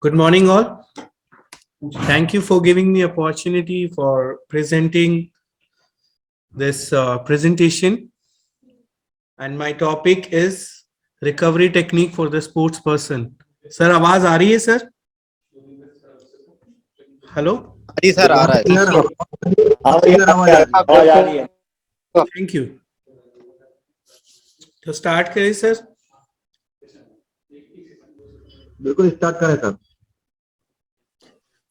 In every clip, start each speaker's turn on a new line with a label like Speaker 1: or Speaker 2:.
Speaker 1: Good morning, all. Thank you for giving me opportunity for presenting this presentation. And my topic is recovery technique for the sports person. Sir, आवाज आ रही है sir? Hello?
Speaker 2: जी sir, आ रहा है।
Speaker 1: Thank you. तो start करें sir?
Speaker 3: बिल्कुल start करें sir.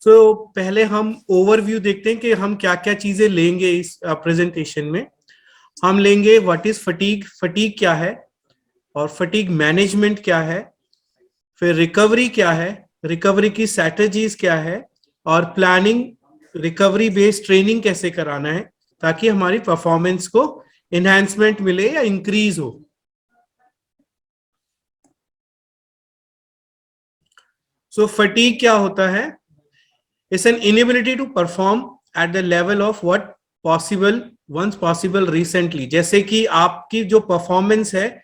Speaker 1: तो पहले हम ओवरव्यू देखते हैं कि हम क्या क्या चीजें लेंगे इस प्रेजेंटेशन में। हम लेंगे व्हाट इज फटीग, फटीग क्या है और फटीग मैनेजमेंट क्या है, फिर रिकवरी क्या है, रिकवरी की स्ट्रेटजीज क्या है और प्लानिंग रिकवरी बेस्ड ट्रेनिंग कैसे कराना है ताकि हमारी परफॉर्मेंस को एनहांसमेंट मिले या इंक्रीज हो। सो फटीग क्या होता है? It's an inability to perform at the level of what possible once possible recently. जैसे कि आपकी जो परफॉर्मेंस है,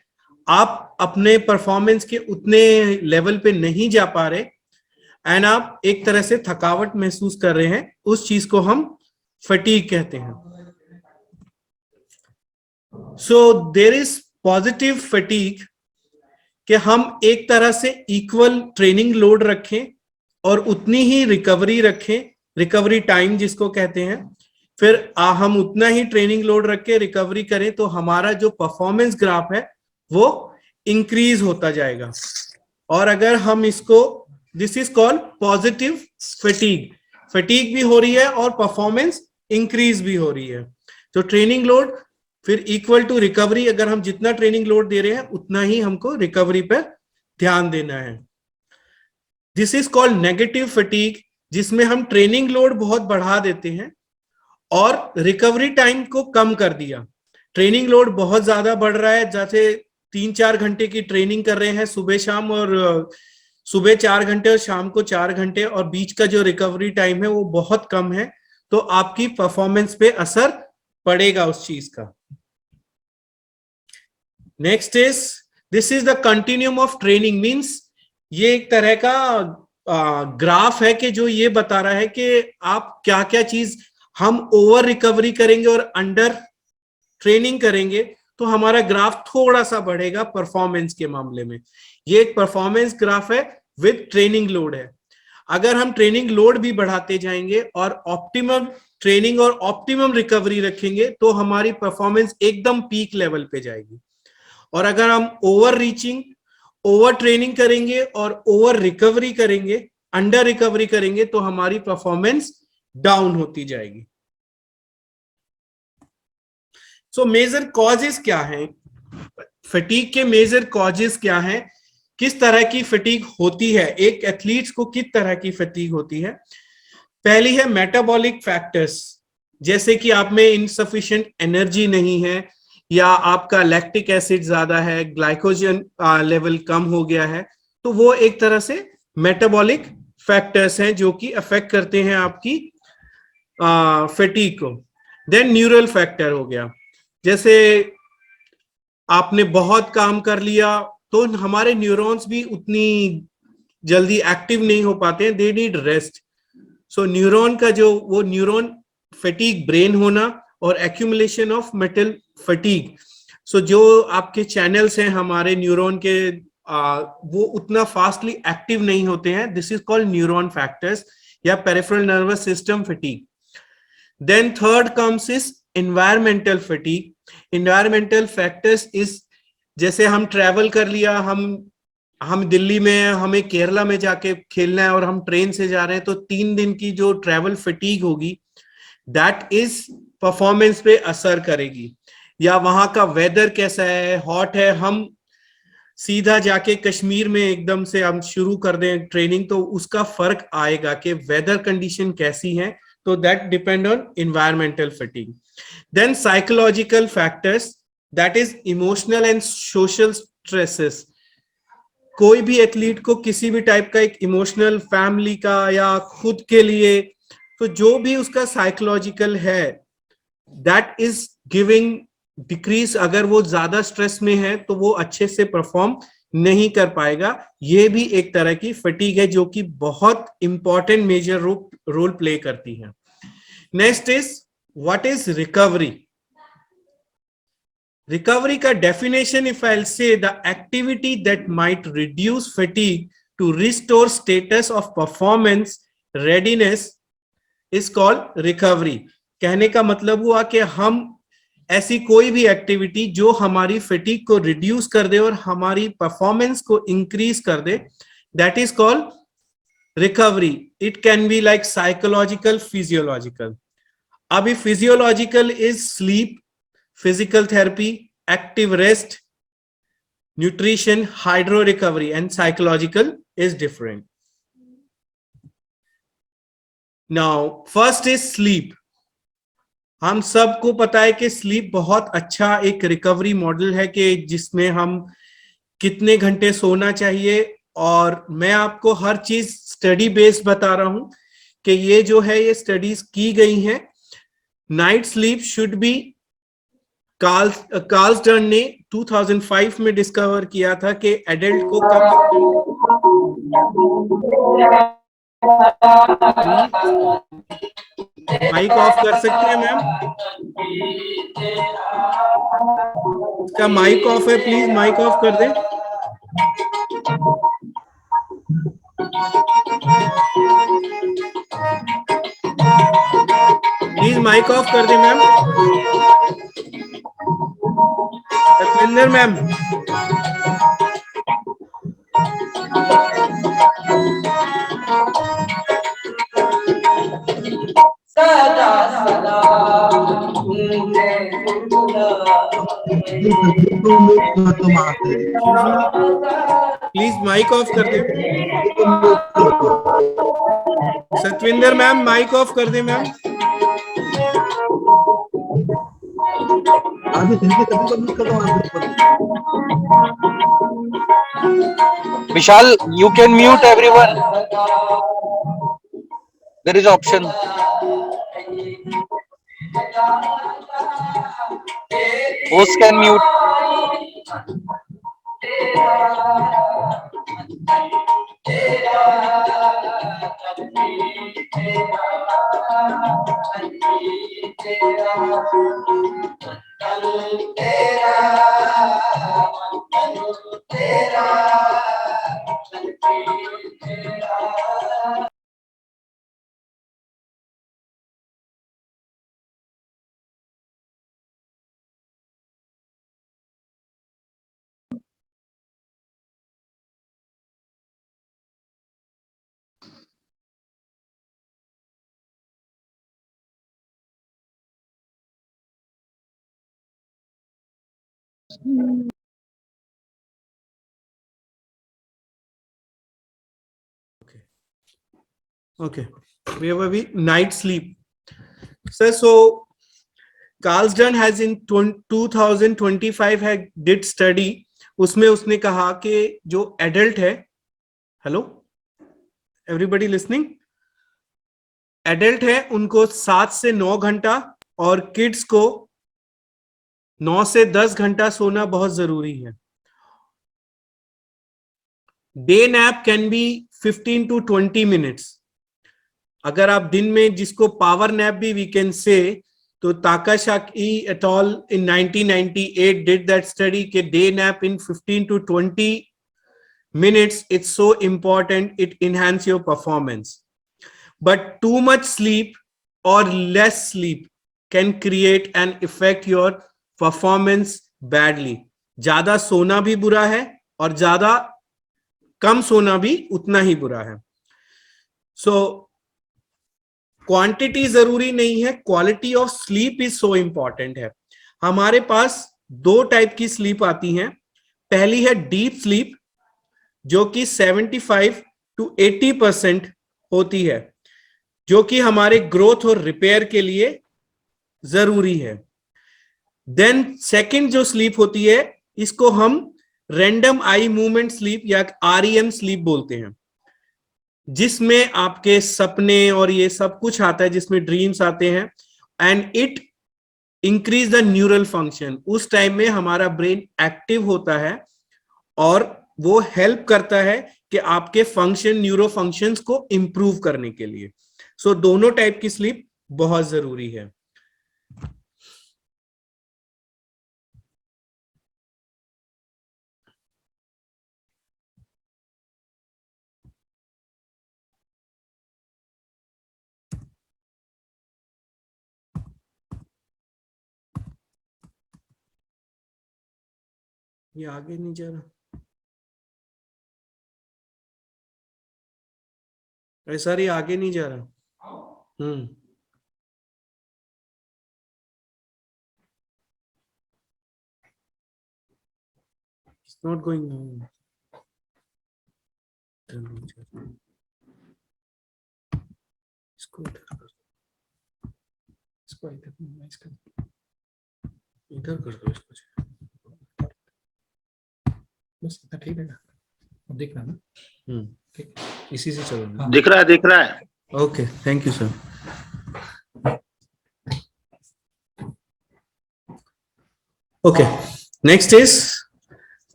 Speaker 1: आप अपने परफॉर्मेंस के उतने लेवल पे नहीं जा पा रहे एंड आप एक तरह से थकावट महसूस कर रहे हैं, उस चीज को हम फटीग कहते हैं। So there is positive fatigue कि हम एक तरह से इक्वल ट्रेनिंग लोड रखें और उतनी ही रिकवरी रखें, रिकवरी टाइम जिसको कहते हैं, फिर हम उतना ही ट्रेनिंग लोड रख के रिकवरी करें तो हमारा जो परफॉर्मेंस ग्राफ है वो इंक्रीज होता जाएगा। और अगर हम इसको, this is called positive fatigue, fatigue भी हो रही है और परफॉर्मेंस इंक्रीज भी हो रही है। तो ट्रेनिंग लोड फिर इक्वल टू रिकवरी, अगर हम जितना ट्रेनिंग लोड दे रहे हैं उतना ही हमको रिकवरी पर ध्यान देना है। This is called negative fatigue, जिसमें हम ट्रेनिंग लोड बहुत बढ़ा देते हैं और रिकवरी टाइम को कम कर दिया। ट्रेनिंग लोड बहुत ज्यादा बढ़ रहा है, जैसे 3-4 घंटे की ट्रेनिंग कर रहे हैं सुबह शाम, और सुबह 4 घंटे और शाम को 4 घंटे, और बीच का जो रिकवरी टाइम है वो बहुत कम है, तो आपकी परफॉर्मेंस पे असर पड़ेगा उस चीज का। Next is, this is the continuum of training, means ये एक तरह का ग्राफ है कि जो ये बता रहा है कि आप क्या क्या चीज, हम ओवर रिकवरी करेंगे और अंडर ट्रेनिंग करेंगे तो हमारा ग्राफ थोड़ा सा बढ़ेगा परफॉर्मेंस के मामले में। ये एक परफॉर्मेंस ग्राफ है विद ट्रेनिंग लोड है। अगर हम ट्रेनिंग लोड भी बढ़ाते जाएंगे और ऑप्टिमम ट्रेनिंग और ऑप्टिमम रिकवरी रखेंगे तो हमारी परफॉर्मेंस एकदम पीक लेवल पे जाएगी। और अगर हम ओवर रीचिंग, ओवर ट्रेनिंग करेंगे और ओवर रिकवरी करेंगे, अंडर रिकवरी करेंगे तो हमारी परफॉर्मेंस डाउन होती जाएगी। सो मेजर कॉजेस क्या हैं? फटीग के मेजर कॉजेस क्या हैं? किस तरह की फटीग होती है, एक एथलीट्स को किस तरह की फटीग होती है? पहली है मेटाबॉलिक फैक्टर्स, जैसे कि आप में इनसफिशिएंट एनर्जी नहीं है, या आपका लैक्टिक एसिड ज्यादा है, ग्लाइकोजन लेवल कम हो गया है, तो वो एक तरह से मेटाबॉलिक फैक्टर्स हैं जो कि अफेक्ट करते हैं आपकी फटीग को। देन न्यूरल फैक्टर हो गया, जैसे आपने बहुत काम कर लिया तो हमारे न्यूरॉन्स भी उतनी जल्दी एक्टिव नहीं हो पाते हैं, they need rest. So neuron का जो वो न्यूरॉन फटीग, ब्रेन होना और एक्यूमुलेशन ऑफ मेटल फटीग, सो जो आपके चैनल्स हैं हमारे न्यूरॉन के, वो उतना फास्टली एक्टिव नहीं होते हैं। This is called neuron factors या peripheral nervous system fatigue. Then third comes is environmental fatigue. Environmental factors is, जैसे हम ट्रैवल कर लिया, हम दिल्ली में हैं, हमें केरला में जाके खेलना है और हम ट्रेन से जा रहे हैं, तो 3 दिन की जो ट्रैवल फटीग होगी दैट इज परफॉर्मेंस पे असर करेगी। या वहां का वेदर कैसा है, हॉट है, हम सीधा जाके कश्मीर में एकदम से हम शुरू कर दें ट्रेनिंग तो उसका फर्क आएगा कि वेदर कंडीशन कैसी है, तो that depend on environmental fatigue. Then psychological factors, that is emotional and social stresses. कोई भी एथलीट को किसी भी टाइप का एक इमोशनल, फैमिली का या खुद के लिए, तो जो भी उसका साइकोलॉजिकल है दैट इज गिविंग डिक्रीज। अगर वो ज्यादा स्ट्रेस में है तो वो अच्छे से परफॉर्म नहीं कर पाएगा। ये भी एक तरह की फटीग है जो कि बहुत इंपॉर्टेंट मेजर रोल प्ले करती है। Next is what is recovery. Recovery का definition, if I say the activity that might reduce fatigue to restore status of performance readiness is called recovery. कहने का मतलब हुआ कि हम ऐसी कोई भी एक्टिविटी जो हमारी फटीग को रिड्यूस कर दे और हमारी परफॉर्मेंस को इंक्रीज कर दे, that is called recovery. It can be like psychological, physiological. अभी physiological is sleep, physical therapy, active rest, nutrition, hydro recovery, and psychological is different. Now, first is sleep. हम सबको पता है कि स्लीप बहुत अच्छा एक रिकवरी मॉडल है कि जिसमें हम कितने घंटे सोना चाहिए, और मैं आपको हर चीज स्टडी बेस्ड बता रहा हूं कि ये जो है ये स्टडीज की गई हैं। नाइट स्लीप शुड बी, कार्ल्सडर्न ने 2005 में डिस्कवर किया था कि एडल्ट को माइक ऑफ कर सकते हैं मैम? इसका माइक ऑफ है, प्लीज माइक ऑफ कर दें। प्लीज माइक ऑफ कर दें ma'am. Satvinder ma'am, please mic off कर दें। सतविंदर मैम, माइक ऑफ कर दें ma'am.
Speaker 2: Vishal, you can mute everyone. There is option. Host can mute.
Speaker 1: Okay, we have a night sleep. So कार्ल्सडर्न has in 2025 had did study, उसमें उसने कहा कि जो adult है, हेलो एवरीबडी लिसनिंग, एडल्ट है उनको 7 से 9 घंटा और किड्स को 9 से 10 घंटा सोना बहुत जरूरी है। Day nap can be 15 to 20 minutes. अगर आप दिन में, जिसको पावर नैप भी वी कैन से, तो Takahashi et al in 1998 did that study के day nap in 15 to 20 minutes, it's so important, it enhance your performance. But too much sleep or less sleep can create and affect your performance badly. ज्यादा सोना भी बुरा है और ज्यादा कम सोना भी उतना ही बुरा है। सो क्वांटिटी जरूरी नहीं है, quality of sleep is so important है। हमारे पास 2 टाइप की स्लीप आती हैं। पहली है डीप स्लीप, जो कि 75 to 80% होती है, जो कि हमारे ग्रोथ और रिपेयर के लिए जरूरी है। देन सेकंड जो स्लीप होती है, इसको हम रैंडम आई मूवमेंट स्लीप या REM स्लीप बोलते हैं, जिसमें आपके सपने और ये सब कुछ आता है, जिसमें ड्रीम्स आते हैं, and it increase the neural function. उस टाइम में हमारा ब्रेन एक्टिव होता है और वो हेल्प करता है कि आपके फंक्शन, न्यूरो फंक्शंस को इंप्रूव करने के लिए। सो दोनों टाइप की स्लीप बहुत जरूरी है। ये आगे नहीं जा रहा, ऐसा ही आगे नहीं जा रहा। It's not going on. इसको इधर कर, इसको इधर कर दो इसको, बस इतना ठीक है ना? अब दिख रहा ना? ठीक, इसी से चलो।
Speaker 2: दिख रहा है।
Speaker 1: Okay, thank you sir. Okay, next is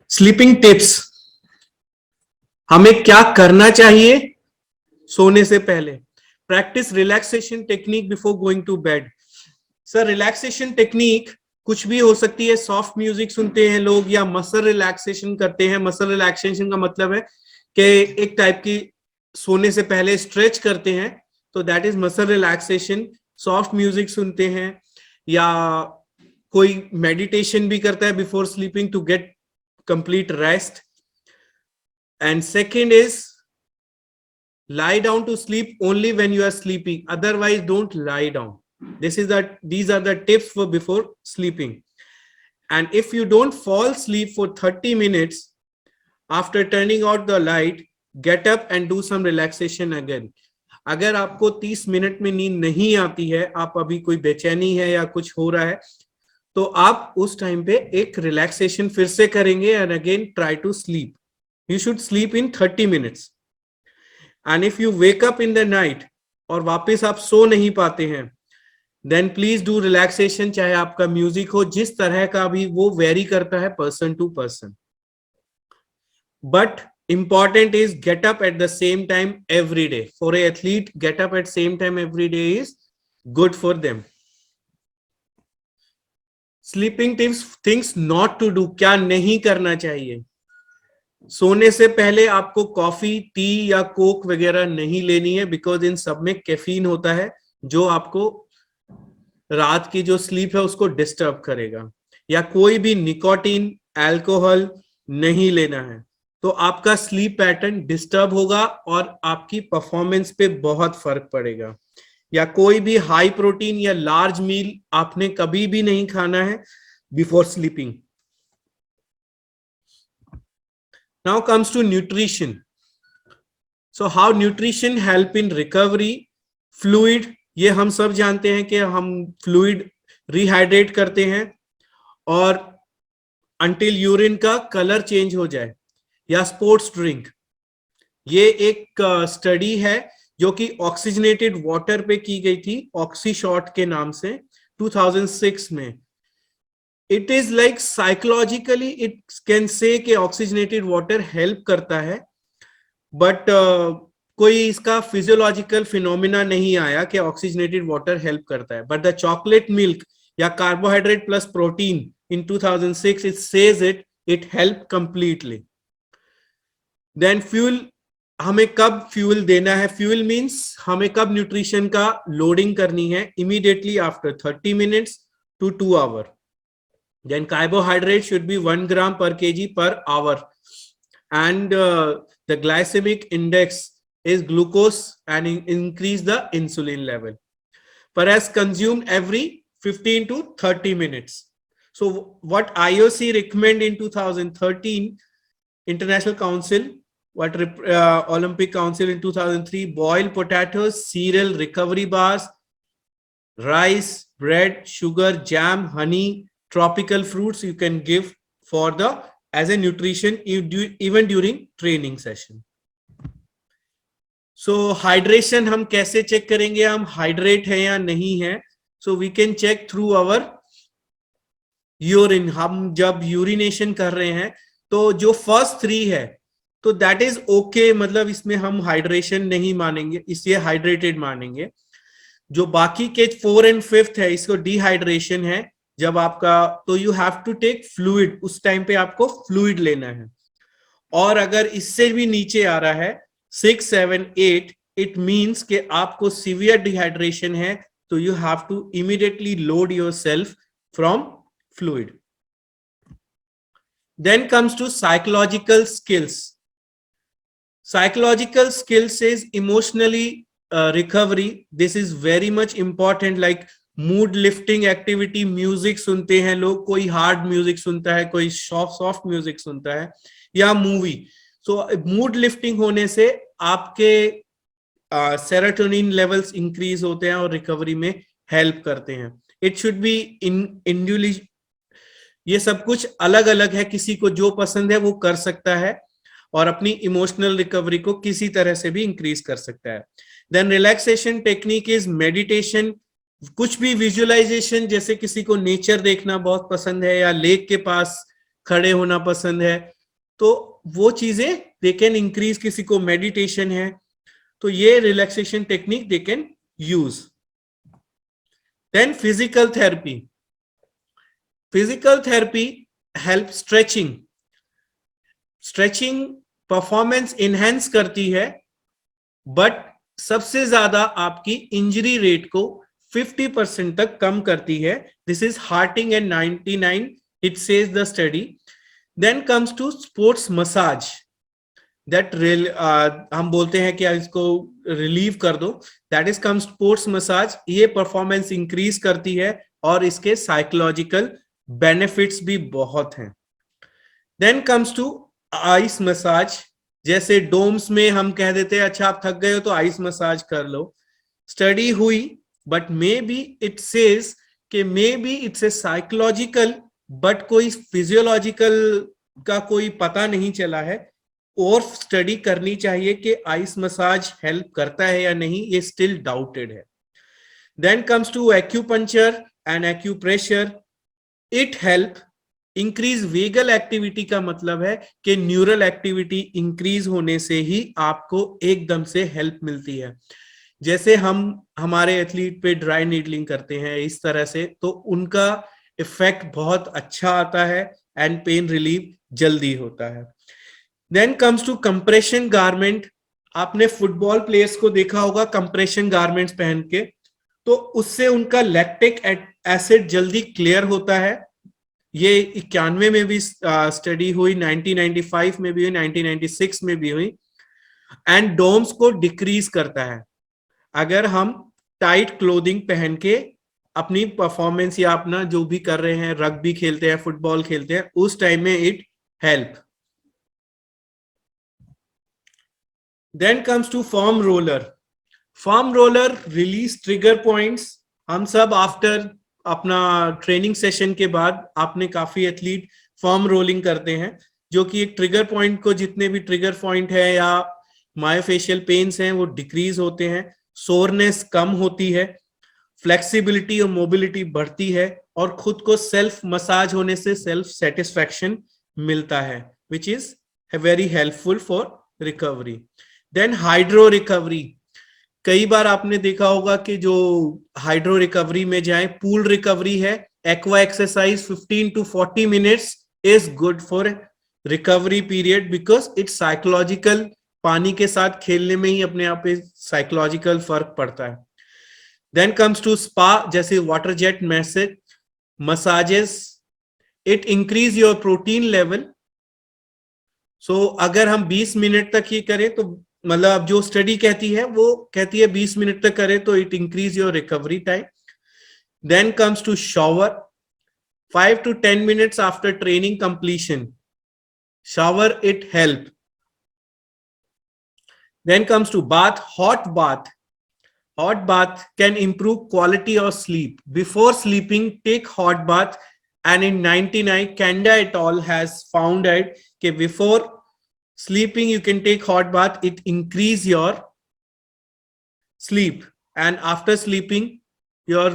Speaker 1: sleeping tips. हमें क्या करना चाहिए सोने से पहले? Practice relaxation technique before going to bed. Sir, relaxation technique कुछ भी हो सकती है। सॉफ्ट म्यूजिक सुनते हैं लोग, या मसल रिलैक्सेशन करते हैं। मसल रिलैक्सेशन का मतलब है कि एक टाइप की सोने से पहले स्ट्रेच करते हैं, तो that is muscle relaxation. Soft music सुनते हैं, या कोई मेडिटेशन भी करता है before sleeping to get complete rest. And second is lie down to sleep only when you are sleeping, otherwise don't lie down. These are the tips for before sleeping. And if you don't fall asleep for 30 minutes after turning out the light, get up and do some relaxation again. अगर आपको 30 minute में नींद नहीं आती है, आप अभी कोई बेचैनी है या कुछ हो रहा है, तो आप उस टाइम पे एक रिलैक्सेशन फिर से करेंगे and again try to sleep. You should sleep in 30 minutes. And if you wake up in the night और वापस आप सो नहीं पाते हैं, then please do relaxation, चाहे आपका म्यूजिक हो जिस तरह का भी, वो वेरी करता है person to person. But important is get up at the same time every day. For an athlete, get up at same time every day is good for them. Sleeping tips, things not to do, क्या नहीं करना चाहिए। सोने से पहले आपको coffee, T या Coke वगैरह नहीं लेनी है, बिकॉज इन सब में कैफीन होता है जो आपको रात की जो स्लीप है उसको डिस्टर्ब करेगा। या कोई भी निकोटीन, अल्कोहल नहीं लेना है, तो आपका स्लीप पैटर्न डिस्टर्ब होगा और आपकी परफॉर्मेंस पे बहुत फर्क पड़ेगा। या कोई भी हाई प्रोटीन या लार्ज मील आपने कभी भी नहीं खाना है before sleeping. Now comes to nutrition. So how nutrition help in recovery? Fluid, ये हम सब जानते हैं कि हम फ्लूइड रिहाइड्रेट करते हैं और until यूरिन का कलर चेंज हो जाए। या स्पोर्ट्स ड्रिंक, ये एक स्टडी है जो कि ऑक्सीजनेटेड वाटर पे की गई थी, ऑक्सीशॉट के नाम से, 2006 में। It is like psychologically it can say कि oxygenated water help करता है, but कोई इसका physiological phenomena नहीं आया कि oxygenated water help करता है। But the chocolate milk या carbohydrate plus protein in 2006 it says it help completely. Then fuel, हमें कब फ्यूल देना है? फ्यूल मीन्स हमें कब न्यूट्रिशन का लोडिंग करनी है? immediately after 30 minutes to 2 hours. Then carbohydrate should be 1 gram per kg per hour, and the glycemic index is glucose and increase the insulin level. Perhaps consumed every 15 to 30 minutes. So what IOC recommend in 2013, International Council, what Olympic Council in 2003, boiled potatoes, cereal, recovery bars, rice, bread, sugar, jam, honey, tropical fruits you can give for the as a nutrition even during training session. So hydration हम कैसे check करेंगे हम hydrate है या नहीं है? So we can check through our urine. हम जब यूरिनेशन कर रहे हैं तो जो फर्स्ट 3 है तो दैट इज ओके, मतलब इसमें हम हाइड्रेशन नहीं मानेंगे, इसलिए हाइड्रेटेड मानेंगे। जो बाकी के 4 और 5 है इसको डिहाइड्रेशन है जब आपका, तो you have to take fluid, उस टाइम पे आपको फ्लूइड लेना है। और अगर इससे भी नीचे आ रहा है 6, 7, 8, इट मीन्स कि आपको सीवियर डिहाइड्रेशन है, तो you have to immediately load yourself from fluid. Then comes to psychological skills. Psychological skills is emotionally recovery. This is very much important. Like mood lifting activity, music सुनते हैं लोग, कोई hard music सुनता है, कोई soft music सुनता है, या movie. So mood lifting होने से आपके सेरोटोनिन लेवल्स इंक्रीज होते हैं और रिकवरी में हेल्प करते हैं। इट शुड बी इंडिविजुअली, ये सब कुछ अलग अलग है, किसी को जो पसंद है वो कर सकता है और अपनी इमोशनल रिकवरी को किसी तरह से भी इंक्रीज कर सकता है। Then relaxation technique is meditation, कुछ भी विजुअलाइजेशन, जैसे किसी को नेचर देखना बहुत पसंद है या लेक के पास खड़े होना पसंद है, तो वो चीजें दे कैन इंक्रीज। किसी को मेडिटेशन है तो ये relaxation technique they can use. Then physical therapy, physical therapy help stretching, stretching performance enhance करती है, बट सबसे ज्यादा आपकी इंजरी रेट को 50% तक कम करती है। This is hurting and 99, it says the study. Then comes to sports massage, that हम बोलते हैं कि इसको रिलीव कर दो, that is come sports massage. ये परफॉर्मेंस इंक्रीज करती है और इसके साइकोलॉजिकल बेनिफिट्स भी बहुत हैं। Then comes to ice massage, जैसे डोम्स में हम कह देते हैं अच्छा आप थक गए हो तो आइस मसाज कर लो। स्टडी हुई, but may be it says कि may be it's a psychological, but कोई फिजियोलॉजिकल का कोई पता नहीं चला है, और स्टडी करनी चाहिए कि आइस मसाज हेल्प करता है या नहीं, ये स्टिल डाउटेड है। Then comes to acupuncture and acupressure, it help increase vagal activity, का मतलब है कि न्यूरल एक्टिविटी इंक्रीज होने से ही आपको एकदम से हेल्प मिलती है। जैसे हम हमारे एथलीट पे ड्राई नीडलिंग करते हैं इस तरह से, तो उनका इफेक्ट बहुत अच्छा आता है एंड पेन रिलीफ जल्दी होता है। Then comes to compression garment, आपने फुटबॉल प्लेयर्स को देखा होगा कंप्रेशन गारमेंट्स पहन के, तो उससे उनका लैक्टिक एसिड जल्दी क्लियर होता है। ये 91 में भी स्टडी हुई, 1995 में भी हुई, 1996 में भी हुई, एंड डोम्स को डिक्रीज करता है। अगर हम टाइट क्लोथिंग पहन के अपनी परफॉर्मेंस या अपना जो भी कर रहे हैं, रग्बी खेलते हैं, फुटबॉल खेलते हैं, उस टाइम में it help. Then comes to foam roller, foam roller release trigger points. हम सब आफ्टर अपना ट्रेनिंग सेशन के बाद आपने काफी एथलीट फॉर्म रोलिंग करते हैं, जो कि एक ट्रिगर पॉइंट को, जितने भी ट्रिगर पॉइंट है या मायोफेशियल पेन्स हैं वो डिक्रीज होते हैं, सोरनेस कम होती है, फ्लेक्सिबिलिटी और मोबिलिटी बढ़ती है, और खुद को सेल्फ मसाज होने से सेल्फ सेटिस्फैक्शन मिलता है, which is very helpful for recovery. Then hydro recovery, कई बार आपने देखा होगा कि जो हाइड्रो रिकवरी में जाए, पूल रिकवरी है, aqua exercise 15 to 40 minutes is good for recovery period, because it's psychological, पानी के साथ खेलने में ही अपने आप पे साइकोलॉजिकल फर्क पड़ता है। देन कम्स टू स्पा, जैसे water jet massages, it increase your protein level. So अगर हम 20 मिनट तक ही करें तो, मतलब जो स्टडी कहती है वो कहती है 20 मिनट तक करें तो it increase your recovery time. Then comes to shower, 5 to 10 minutes after training completion, shower, it help. Then comes to bath, hot bath can improve quality of sleep. Before sleeping, take hot bath, and in 99 Kanda et al has found out that before sleeping you can take hot bath, it increase your sleep, and after sleeping your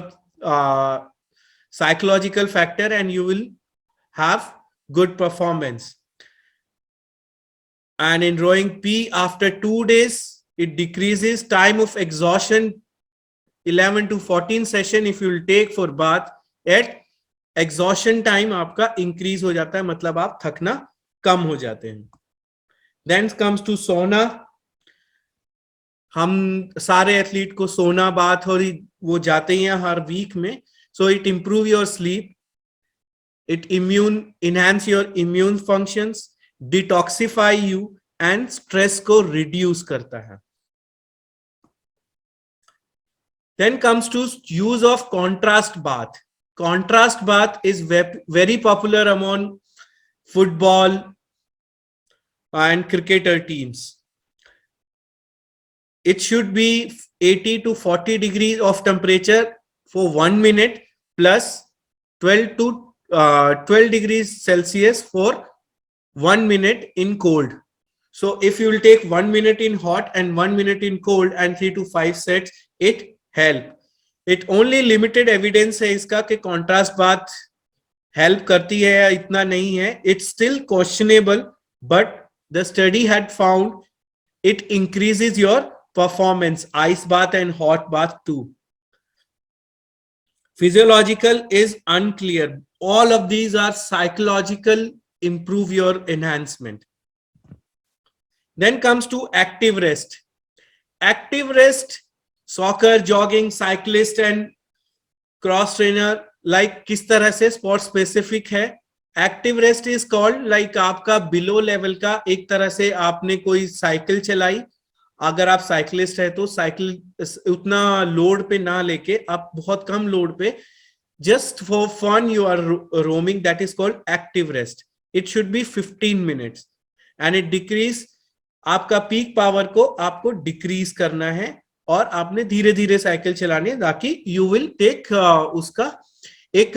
Speaker 1: psychological factor, and you will have good performance. And in rowing P, after 2 days, it decreases time of exhaustion 11 to 14 session if you will take for bath at exhaustion time आपका increase हो जाता है, मतलब आप थकना कम हो जाते हैं. Then comes to sauna. हम सारे एथलीट को सोना बाथ और वो जाते हैं हर वीक में. So it improve your sleep, it enhance your immune functions, detoxify you and stress को reduce करता है. Then comes to use of contrast bath. Contrast bath is very popular among football and cricketer teams. It should be 80 to 40 degrees of temperature for 1 minute plus 12 to 12 degrees Celsius for 1 minute in cold. So if you will take 1 minute in hot and 1 minute in cold and 3 to 5 sets, it help. It only limited evidence है इसका कि contrast bath help करती है या इतना नहीं है. It's still questionable, but the study had found it increases your performance, ice bath and hot bath too. Physiological is unclear. All of these are psychological, improve your enhancement. Then comes to active rest. Active rest, soccer, jogging, cyclist and cross trainer, like किस तरह से sport specific है. Active rest is called like आपका below level का, एक तरह से आपने कोई साइकिल चलाई, अगर आप साइकिलिस्ट है तो साइकिल उतना लोड पे ना लेके आप बहुत कम लोड पे just for fun you are roaming, that is called active rest. It should be 15 minutes and it decrease, आपका पीक पावर को आपको डिक्रीज करना है और आपने धीरे धीरे साइकिल चलानी है ताकि यू विल टेक उसका एक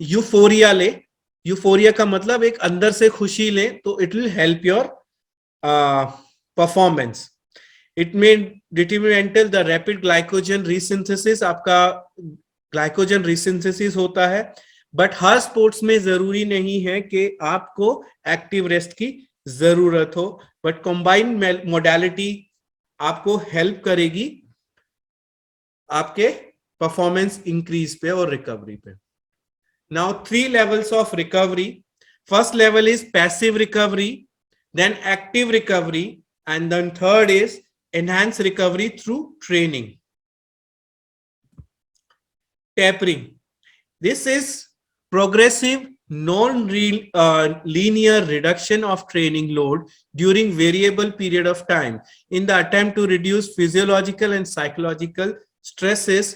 Speaker 1: यूफोरिया ले. यूफोरिया का मतलब एक अंदर से खुशी ले, तो it will help your performance. It may detrimental the rapid glycogen resynthesis, आपका ग्लाइकोजन रिसिंथेसिस होता है, बट हर स्पोर्ट्स में जरूरी नहीं है कि आपको एक्टिव रेस्ट की जरूरत हो, बट कंबाइंड मोडालिटी आपको हेल्प करेगी आपके परफॉर्मेंस इंक्रीज पे और रिकवरी पे. Now 3 levels of recovery. First level is passive recovery, then active recovery, and then third is enhanced recovery through training. Tapering. This is progressive non-linear reduction of training load during variable period of time in the attempt to reduce physiological and psychological stresses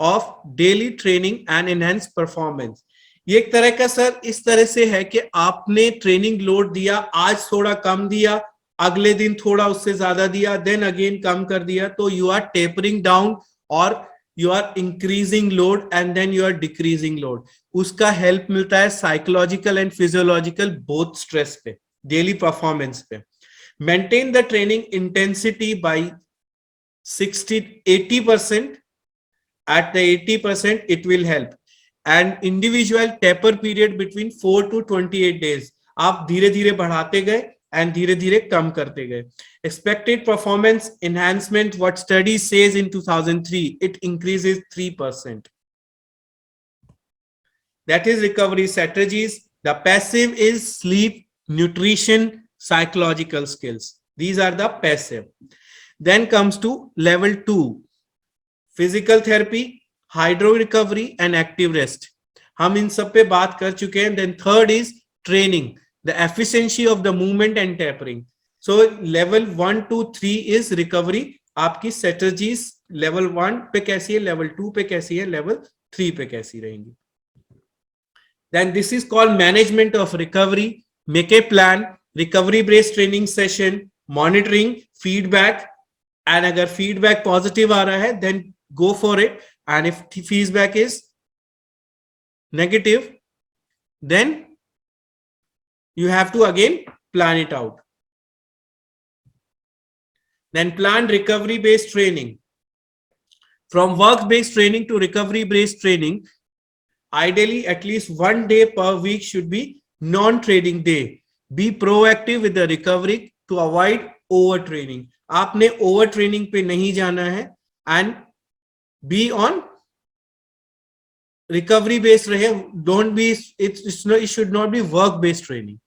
Speaker 1: of daily training and enhance performance. ये एक तरह का sir इस तरह से है कि आपने ट्रेनिंग लोड दिया, आज थोड़ा कम दिया, अगले दिन थोड़ा उससे ज्यादा दिया, देन अगेन कम कर दिया, तो यू आर टेपरिंग डाउन और you are increasing load and then you are decreasing load. उसका हेल्प मिलता है psychological and physiological both stress पे, डेली परफॉर्मेंस पे. Maintain the training intensity by 60-80%. At the 80% it will help, and individual taper period between 4 to 28 days. आप धीरे धीरे बढ़ाते गए and धीरे धीरे कम करते गए. Expected performance enhancement, what study says in 2003, it increases 3%. That is recovery strategies. The passive is sleep, nutrition, psychological skills. These are the passive. Then comes to level 2. Physical therapy, hydro recovery and active rest. हम इन सब पे बात कर चुके हैं. Then third is training, the efficiency of the movement and tapering. So level 1 to 3 is recovery. आपकी strategies level 1 पे कैसी है, लेवल 2 पे कैसी है, लेवल 3 पे कैसी रहेंगी. Then this is called management of recovery. Make a plan, recovery based training session, monitoring, feedback, and अगर फीडबैक पॉजिटिव आ रहा है then go for it, and if feedback is negative then you have to again plan it out. Then plan recovery based training. From work based training to recovery based training, ideally at least 1 day per week should be non-training day. Be proactive with the recovery to avoid over training. आपने over training पे नहीं जाना है and be on recovery based रहे, don't be it should not be work based training.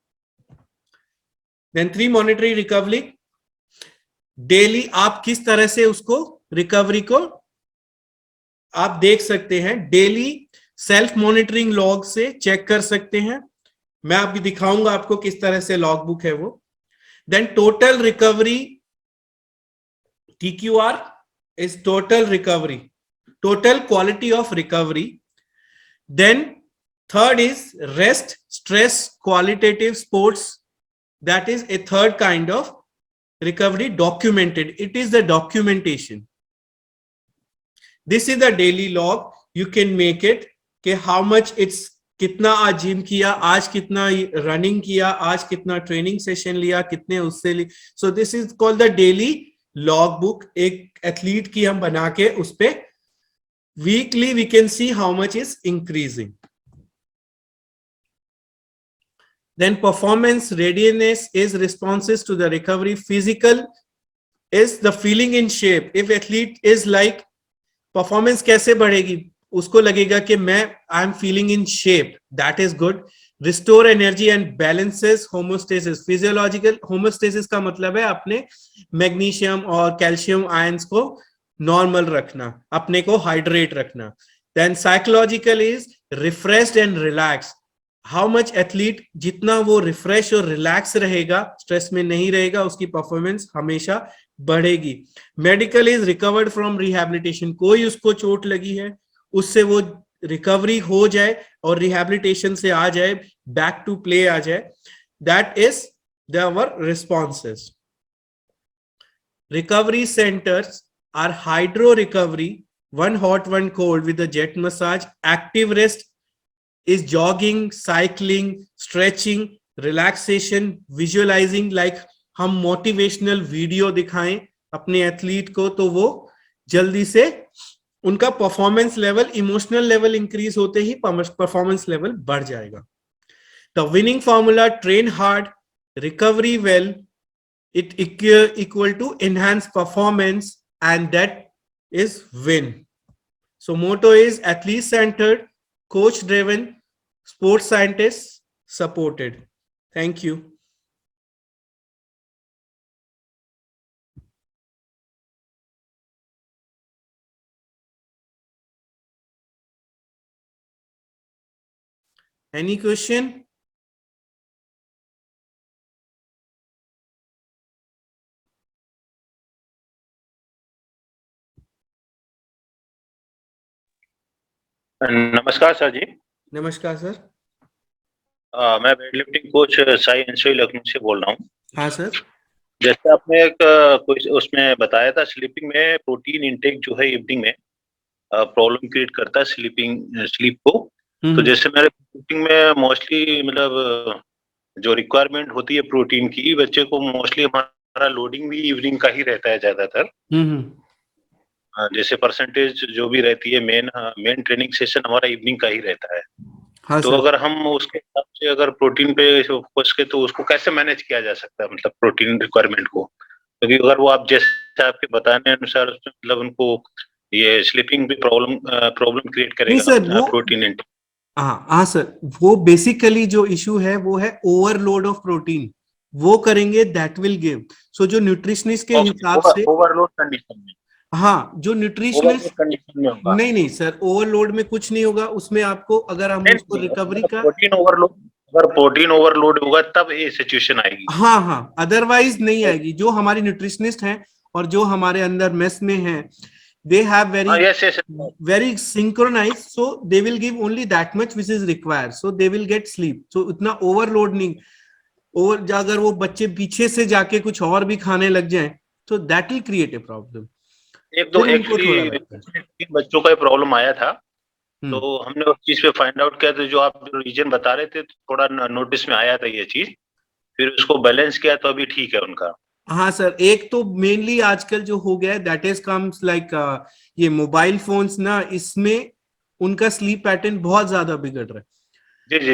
Speaker 1: Then 3 monitory recovery, daily आप किस तरह से उसको रिकवरी को आप देख सकते हैं, डेली सेल्फ मॉनिटरिंग लॉग से चेक कर सकते हैं। मैं अभी दिखाऊंगा आपको किस तरह से लॉग बुक है वो। Then total recovery, TQR is total recovery, total quality of recovery. Then third is rest stress qualitative sports, that is a third kind of recovery, documented. It is the documentation. This is the daily log. You can make it कि how much it's, कितना आज gym किया, आज कितना running किया, आज कितना training session लिया, कितने उससे ली। So this is called the daily log book. एक एथलीट की हम बना के उस पे weekly we can see how much is increasing. Then performance readiness is responses to the recovery. Physical is the feeling in shape. If athlete is like performance कैसे बढ़ेगी, उसको लगेगा कि मैं I am feeling in shape, that is good. Restore energy and balances homeostasis. Physiological homeostasis का मतलब है अपने मैग्नीशियम और कैल्शियम आयंस को नॉर्मल रखना, अपने को हाइड्रेट रखना. Then psychological is refreshed and relaxed. How much athlete जितना वो रिफ्रेश और रिलैक्स रहेगा, स्ट्रेस में नहीं रहेगा, उसकी परफॉर्मेंस हमेशा बढ़ेगी. Medical is recovered from rehabilitation. कोई उसको चोट लगी है, उससे वो रिकवरी हो जाए और रिहैबिलिटेशन से आ जाए, बैक टू प्ले आ जाए. That is their responses. Recovery centres are hydro recovery, one hot one cold with the jet massage. Active rest is jogging, cycling, stretching, relaxation, visualizing. Like हम motivational video दिखाएं अपने athlete को तो वो जल्दी से उनका performance level, emotional level increase होते ही परफॉर्मेंस लेवल बढ़ जाएगा. The winning formula, train hard, recovery well, it equal to enhance performance and that is win. So motto is athlete centred, coach driven, sports scientists supported. Thank you. Any question?
Speaker 4: नमस्कार sir ji.
Speaker 1: नमस्कार sir.
Speaker 4: मैं weight lifting coach SAI अंशोई लखनऊ से बोल रहा हूँ.
Speaker 1: हाँ sir.
Speaker 4: जैसे आपने एक कुछ उसमें बताया था, स्लीपिंग में प्रोटीन इंटेक जो है इवनिंग में प्रॉब्लम क्रिएट करता है स्लीप को. तो जैसे मेरे स्लीपिंग में मोस्टली मतलब जो रिक्वायरमेंट होती है प्रोटीन की, बच्चे को मोस्टली हमारा लोडिंग भी इवनिंग का ही रहता है ज्यादातर. जैसे परसेंटेज जो भी रहती है, मेन ट्रेनिंग सेशन हमारा इवनिंग का ही रहता है.
Speaker 1: हाँ
Speaker 4: तो
Speaker 1: सर.
Speaker 4: अगर हम उसके हिसाब से अगर प्रोटीन पे फोकस के, तो उसको कैसे मैनेज किया जा सकता है, मतलब प्रोटीन रिक्वायरमेंट को? क्योंकि अगर वो आप जैसे आपके बताने अनुसार मतलब उनको ये स्लीपिंग भी प्रॉब्लम क्रिएट करेगा
Speaker 1: सर, वो
Speaker 4: प्रोटीन इंटेक.
Speaker 1: हाँ सर, वो बेसिकली जो इशू है वो है ओवरलोड ऑफ प्रोटीन. वो करेंगे दैट विल गिव. सो जो न्यूट्रिशनिस्ट के हिसाब से
Speaker 4: ओवरलोड कंडीशन में,
Speaker 1: हाँ, जो न्यूट्रिशनिस्ट
Speaker 4: कंडीशन में होगा.
Speaker 1: नहीं सर, ओवरलोड में कुछ नहीं होगा. उसमें आपको अगर हम उसको रिकवरी का
Speaker 4: प्रोटीन ओवरलोड होगा तब ये सिचुएशन आएगी.
Speaker 1: हाँ, अदरवाइज नहीं आएगी. जो हमारी न्यूट्रिशनिस्ट हैं और जो हमारे अंदर मेस में हैं, they have very synchronized, so they will give only that much which is required, so they will get sleep. So उतना ओवरलोड नहीं. अगर वो बच्चे पीछे से जाके कुछ और भी खाने लग जाएं तो that will create a problem.
Speaker 4: एक दो एक्चुअली बच्चों का प्रॉब्लम आया था, तो हमने उस चीज पे फाइंड आउट किया. तो जो आप जो रीजन बता रहे थे, थोड़ा नोटिस में आया था ये चीज, फिर उसको बैलेंस किया तो अभी ठीक है उनका.
Speaker 1: हाँ सर, एक तो मेनली आजकल जो हो गया है दैट इज कम्स लाइक ये मोबाइल फोन्स ना, इसमें उनका स्लीप पैटर्न बहुत ज्यादा बिगड़ रहा है.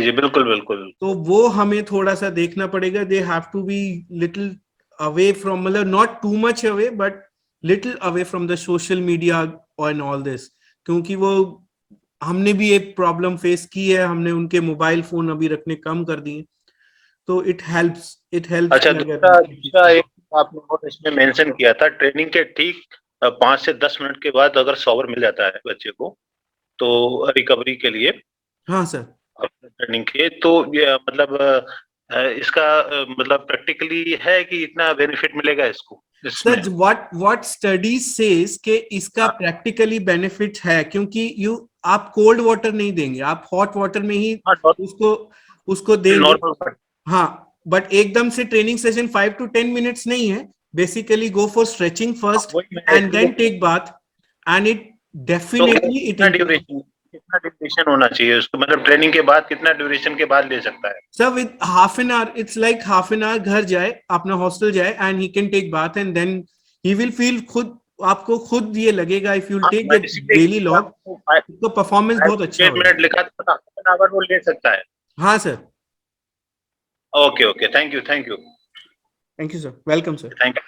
Speaker 4: जी, बिल्कुल.
Speaker 1: तो वो हमें थोड़ा सा देखना पड़ेगा. They have to be little away from, मतलब not too much away but little away from the social media and all this, क्योंकि वो हमने भी एक प्रॉब्लम फेस की है, हमने उनके मोबाइल फोन अभी रखने कम कर दिए, तो इट हेल्प्स
Speaker 4: अच्छा, दूसरा एक आपने और इसमें मेंशन किया था, ट्रेनिंग के ठीक 5 से 10 मिनट के बाद अगर शॉवर मिल जाता है बच्चे को तो रिकवरी के लिए,
Speaker 1: हाँ सर,
Speaker 4: ट्रेनिंग के, तो ये मतलब इसका मतलब प्रैक्टिकली है कि इतना बेनिफिट मिलेगा इसको इसमें?
Speaker 1: सर व्हाट स्टडी सेज के इसका प्रैक्टिकली बेनिफिट है, क्योंकि आप कोल्ड वाटर नहीं देंगे, आप हॉट वाटर में ही उसको देंगे। हाँ, बट एकदम से ट्रेनिंग सेशन 5 to 10 मिनट्स नहीं है, basically go for stretching first and then take bath, and it definitely
Speaker 4: कितना ड्यूरेशन होना चाहिए उसको, मतलब ट्रेनिंग के बाद कितना ड्यूरेशन के बाद ले सकता है?
Speaker 1: Sir with half an hour, it's like half an hour घर जाए, अपना हॉस्टल जाए and he can take bath and then he will feel, खुद आपको खुद ये लगेगा, if you take the daily log तो परफॉर्मेंस बहुत अच्छा होगा।
Speaker 4: 5 मिनट लिखा था, हाफ एन आवर वो ले सकता है?
Speaker 1: हाँ sir.
Speaker 4: Okay, thank you
Speaker 1: sir, welcome sir.
Speaker 4: Thank you.